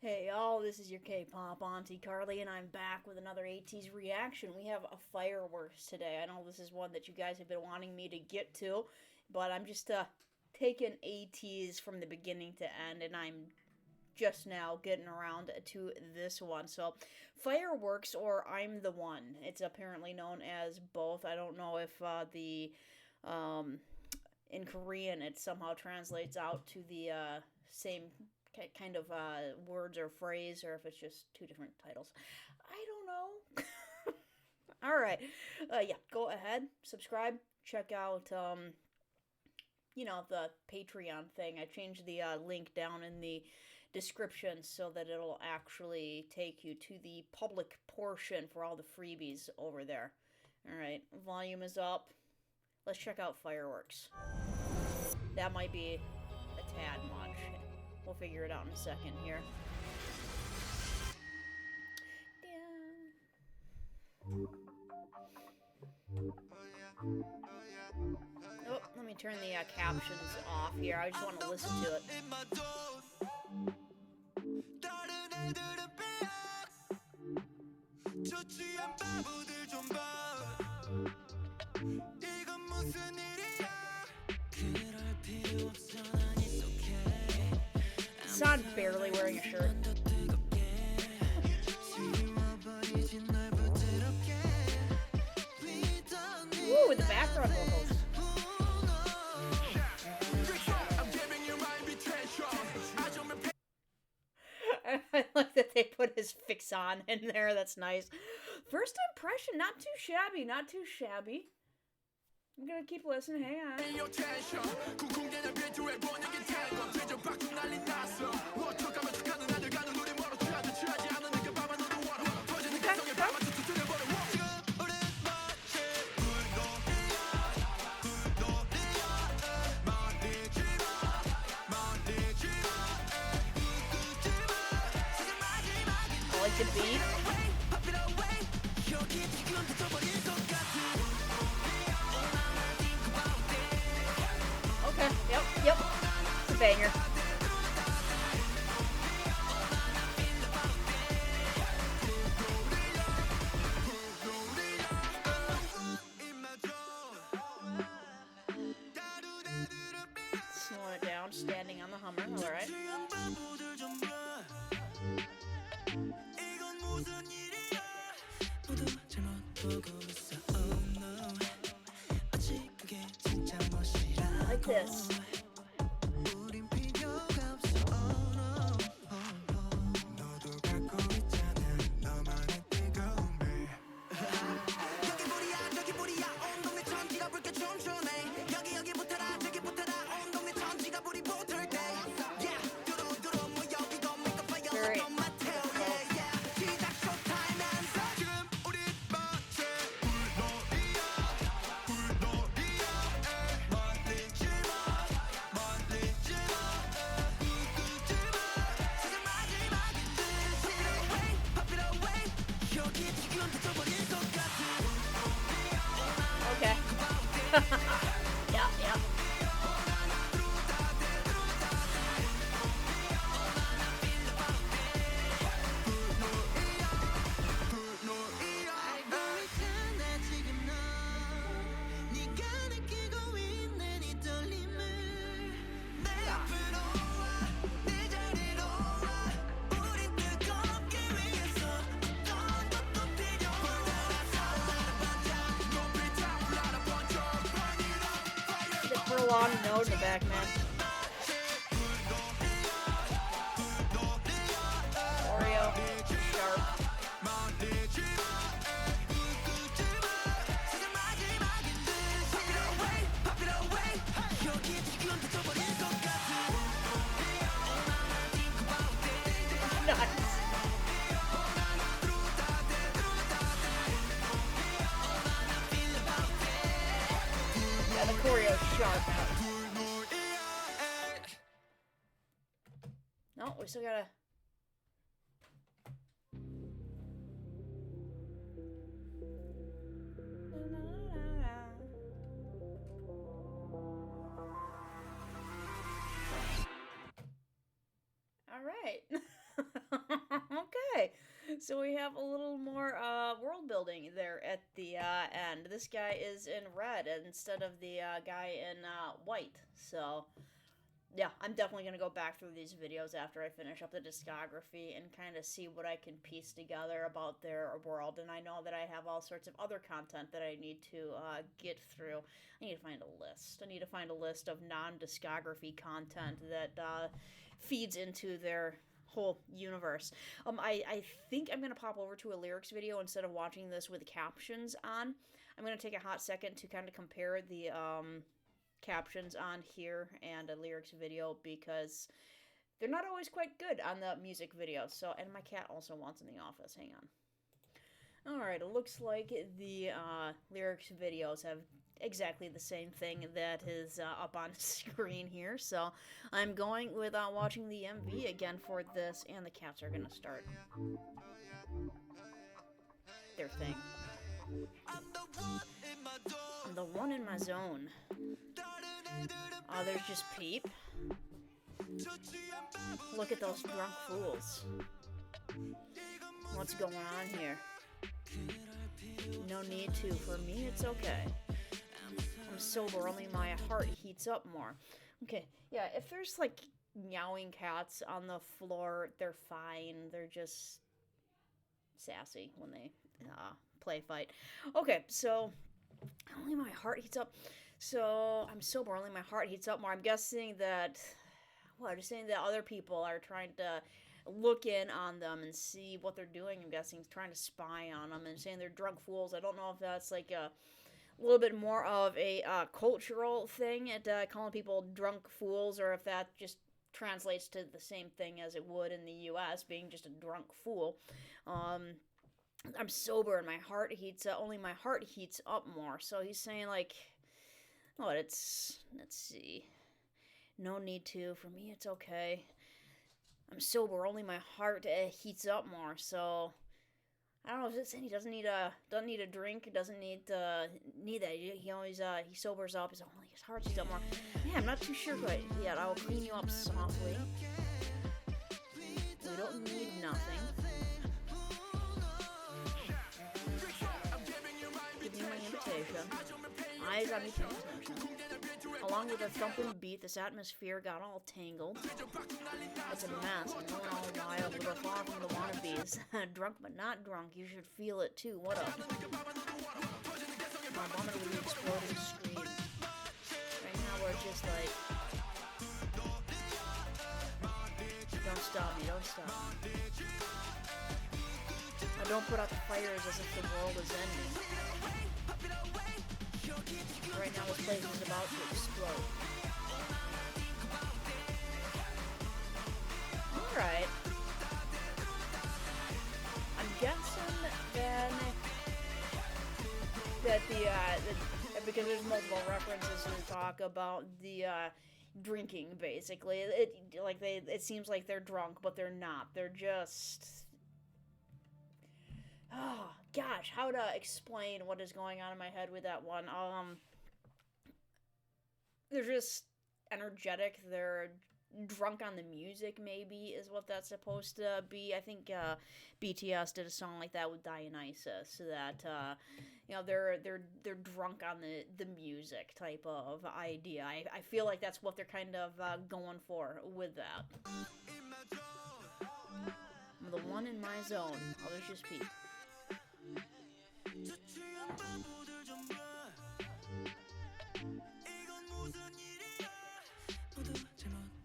Hey y'all, this is your K-pop auntie Carly, and I'm back with another ATEEZ reaction. We have a fireworks today. I know this is one that you guys have been wanting me to get to, but I'm just taking ATEEZ from the beginning to end, and I'm just now getting around to this one. So, fireworks or I'm the one. It's apparently known as both. I don't know if the um, in Korean it somehow translates out to the same kind of words or phrase, or if it's just two different titles. I don't know. All right. Yeah, go ahead, subscribe, check out the Patreon thing. I changed the link down in the description so that it'll actually take you to the public portion for all the freebies over there. All right, volume is up. Let's check out fireworks. That might be a tad much. We'll figure it out in a second here. Oh, let me turn the captions off here. I just want to listen to it. Son barely wearing a shirt. Ooh, the background vocals. I like that they put his fix on in there. That's nice. First impression, not too shabby, not too shabby. I'm gonna keep listening. Hang on. I like the beat. Okay, yep. It's a banger. Slowing it down, standing on the Hummer, alright. I like this. Okay. Yeah. Prolonged note in the back, man. Oreo, sharp. Nice. Yeah, the choreo's sharp. No, we still gotta... All right. So we have a little more world building there at the end. This guy is in red instead of the guy in white. So yeah, I'm definitely going to go back through these videos after I finish up the discography and kind of see what I can piece together about their world. And I know that I have all sorts of other content that I need to get through. I need to find a list. I need to find a list of non-discography content that feeds into their whole universe. I think I'm going to pop over to a lyrics video instead of watching this with captions on. I'm going to take a hot second to kind of compare the captions on here and a lyrics video because they're not always quite good on the music video. So, and my cat also wants in the office. Hang on. Alright, it looks like the lyrics videos have exactly the same thing that is up on the screen here. So I'm going with watching the MV again for this, and the cats are going to start their thing. I'm the one in my zone. Oh, there's just Peep. Look at those drunk fools. What's going on here? No need to. For me, it's okay. I'm sober, only my heart heats up more. Okay, yeah, if there's, like, meowing cats on the floor, they're fine. They're just sassy when they play fight. Okay, so only my heart heats up. So I'm sober, only my heart heats up more. I'm guessing that, well, just saying that other people are trying to look in on them and see what they're doing. I'm guessing trying to spy on them and saying they're drunk fools. I don't know if that's like a little bit more of a cultural thing at calling people drunk fools, or if that just translates to the same thing as it would in the U.S., being just a drunk fool. I'm sober and my heart heats up. Only my heart heats up more. So he's saying, like, oh, let's see. No need to. For me, it's okay. I'm sober. Only my heart heats up more. So I don't know if it's saying he doesn't need a drink. Doesn't need that. He always he sobers up. He's only his heart heats up more. Yeah, I'm not too sure quite yet. I will clean you up softly. We don't need nothing. Give me my invitation. Eyes on me, paying attention. Along with a thumping beat, this atmosphere got all tangled. It's a mess, and going all wild. We were far from the wannabes. Drunk but not drunk, you should feel it too. What up? My vomited with the exploding scream. Right now we're just like, don't stop me, don't stop me. I don't put out the fires as if the world is ending. Right now this place is about to explode. Alright. I'm guessing then that because there's multiple references to talk about the drinking, basically. It seems like they're drunk, but they're not. They're just, oh gosh, how to explain what is going on in my head with that one. They're just energetic. They're drunk on the music, maybe, is what that's supposed to be. I think BTS did a song like that with Dionysus, that they're drunk on the music type of idea. I feel like that's what they're kind of going for with that. I'm the one in my zone. Others just peep.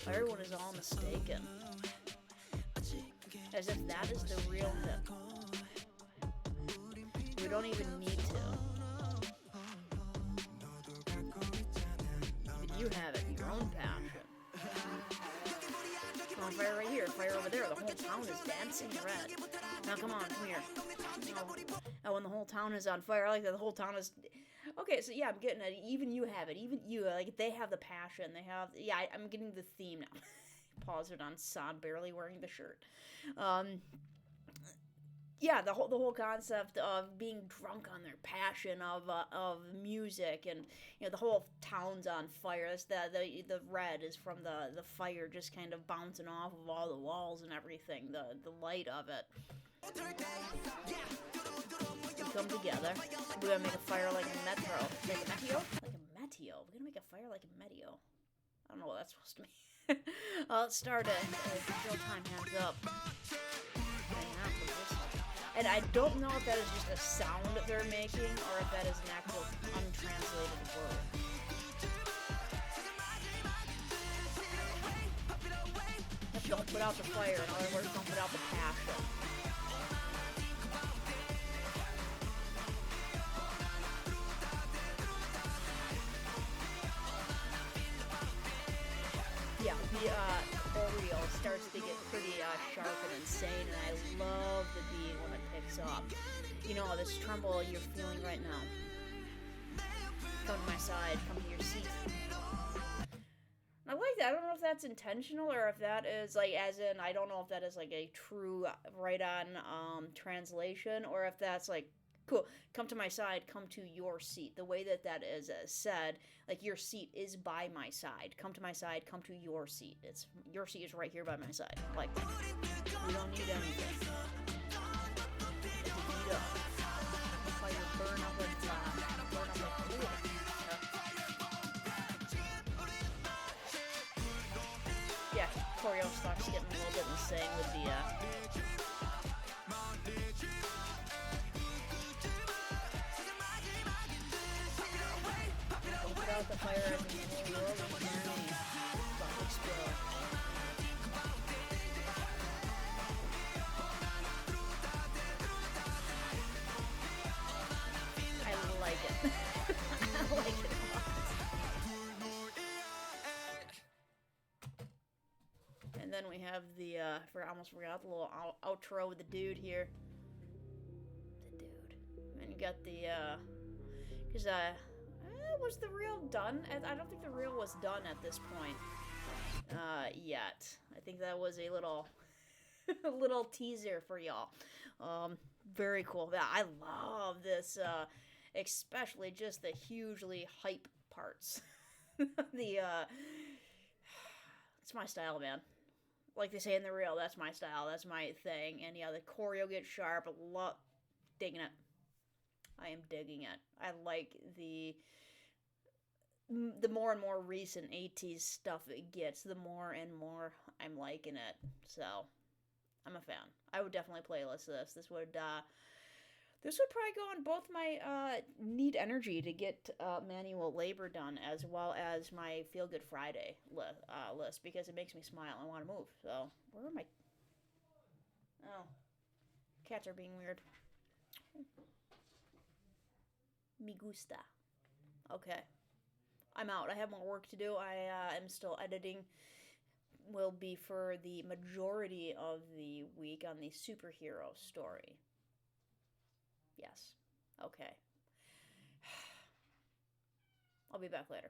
Everyone is all mistaken. As if that is the real hip. We don't even need to. But you have it, your own passion. Oh, fire right here, fire over there. The whole town is dancing red. Now come on, come here. Oh, when the whole town is on fire, I like that the whole town is... Okay, so yeah, I'm getting it. Even you have it. Even you, like, they have the passion. They have... Yeah, I'm getting the theme now. Pause it on Son barely wearing the shirt. Yeah, the whole concept of being drunk on their passion of music, and the whole town's on fire. That's the red is from the fire just kind of bouncing off of all the walls and everything. The light of it. We come together. We're gonna make a fire like a metro. Like a meteo? Like a meteo. We're gonna make a fire like a meteo. I don't know what that's supposed to mean. Let's start it. Real time, hands up. And I don't know if that is just a sound they're making or if that is an actual untranslated word. Don't put out the fire, in other words, don't put out the passion. Yeah, the choreo starts to get pretty sharp and insane, and I love the beat when it picks up. You know, this tremble you're feeling right now. Come to my side, come to your seat. I like that. I don't know if that's intentional or if that is like, as in, I don't know if that is like a true right-on translation or if that's like, cool, come to my side, come to your seat. The way that that is said, like your seat is by my side. Come to my side, come to your seat. It's your seat is right here by my side. Like, we don't need anything. Heat up. Fire burn up like cool. Yeah, choreo starts getting a little bit insane with the don't put out the fire as in the whole world is burning. But explode. I like it. I like it a lot. And then we have the, I almost forgot the little outro with the dude here. The dude. And you got the, because, was the reel done? I don't think the reel was done at this point, yet. I think that was a little, a little teaser for y'all. Very cool. Yeah, I love this, especially just the hugely hype parts. It's my style, man. Like they say in the reel, that's my style, that's my thing. And yeah, the choreo gets sharp. Digging it. I am digging it. I like the more and more recent ATEEZ stuff it gets, the more and more I'm liking it. So, I'm a fan. I would definitely playlist this. This would probably go on both my Need Energy to get manual labor done, as well as my Feel Good Friday list, because it makes me smile and want to move. So, where am I? Oh. Cats are being weird. Me gusta. Okay. I'm out. I have more work to do. I am still editing. Will be for the majority of the week on the superhero story. Yes. Okay. I'll be back later.